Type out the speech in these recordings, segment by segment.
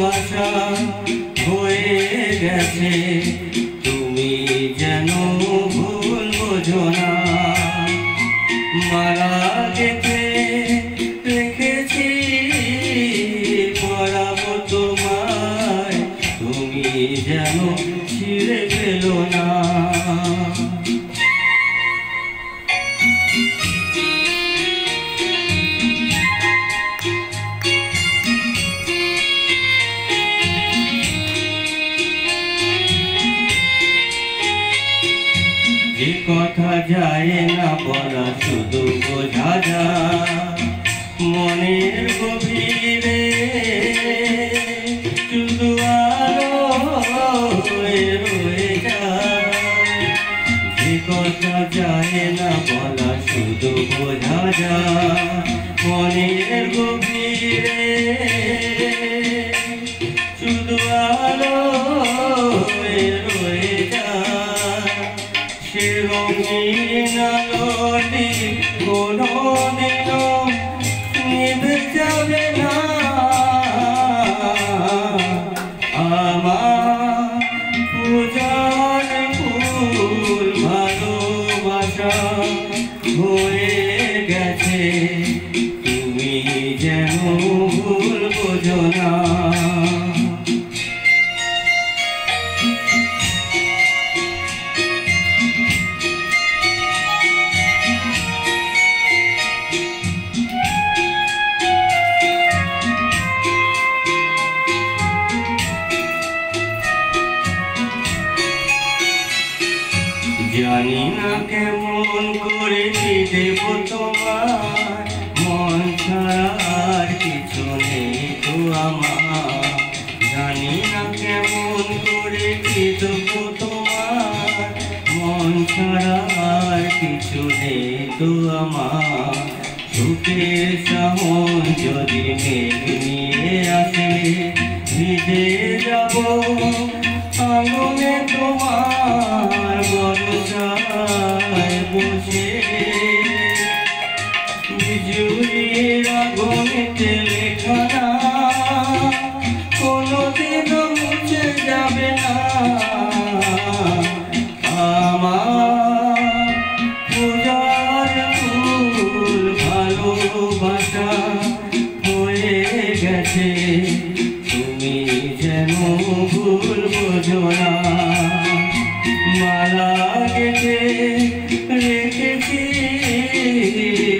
ভালোবাসা হয়ে গেছে, তুমি যেন ভুল বোঝো না। মালা গেঁথে রেখেছি পরাবো তোমায়, তুমি যেন ছিঁড়ে ফেলো না। যে কথা যায় না বলা শুধু বোঝা যায় মনের গভীরে, শুধু আলো হয়ে রয়ে যায়। যে কথা যায় না বলা শুধু বোঝা যায় মনের গভীরে, শুধু আলো হয়ে রয়ে যায়। সে রঙিন আলোটি কোনোদিনও নিভে যাবে না। আমার পূজার ফুল ভালোবাসা হয়ে গেছে, তুমি যেন ভুল বোঝো না। জানি না কেমন করে কি দেব তোমার, মন ছাড়া আর কিছু নেই তো আমার। জানি না কেমন করে কি দেব তোমার, মন ছাড়া আর কিছু নেই তো আমার। সুখের সামন যদি মেঘ নিয়ে আসে, ভিজে যাব আগুনে তোমার বরসায় বসে। বিজুলির আগুনেতে লেখা নাম কোনোদিনও মুছে যাবে না। আমার পূজার ফুল ভালোবাসা হয়ে গেছে, তুমি যেন ভুল বোঝো না। মালা গেঁথে রেখেছি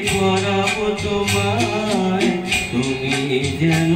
পরাবো তোমায়, তুমি যেন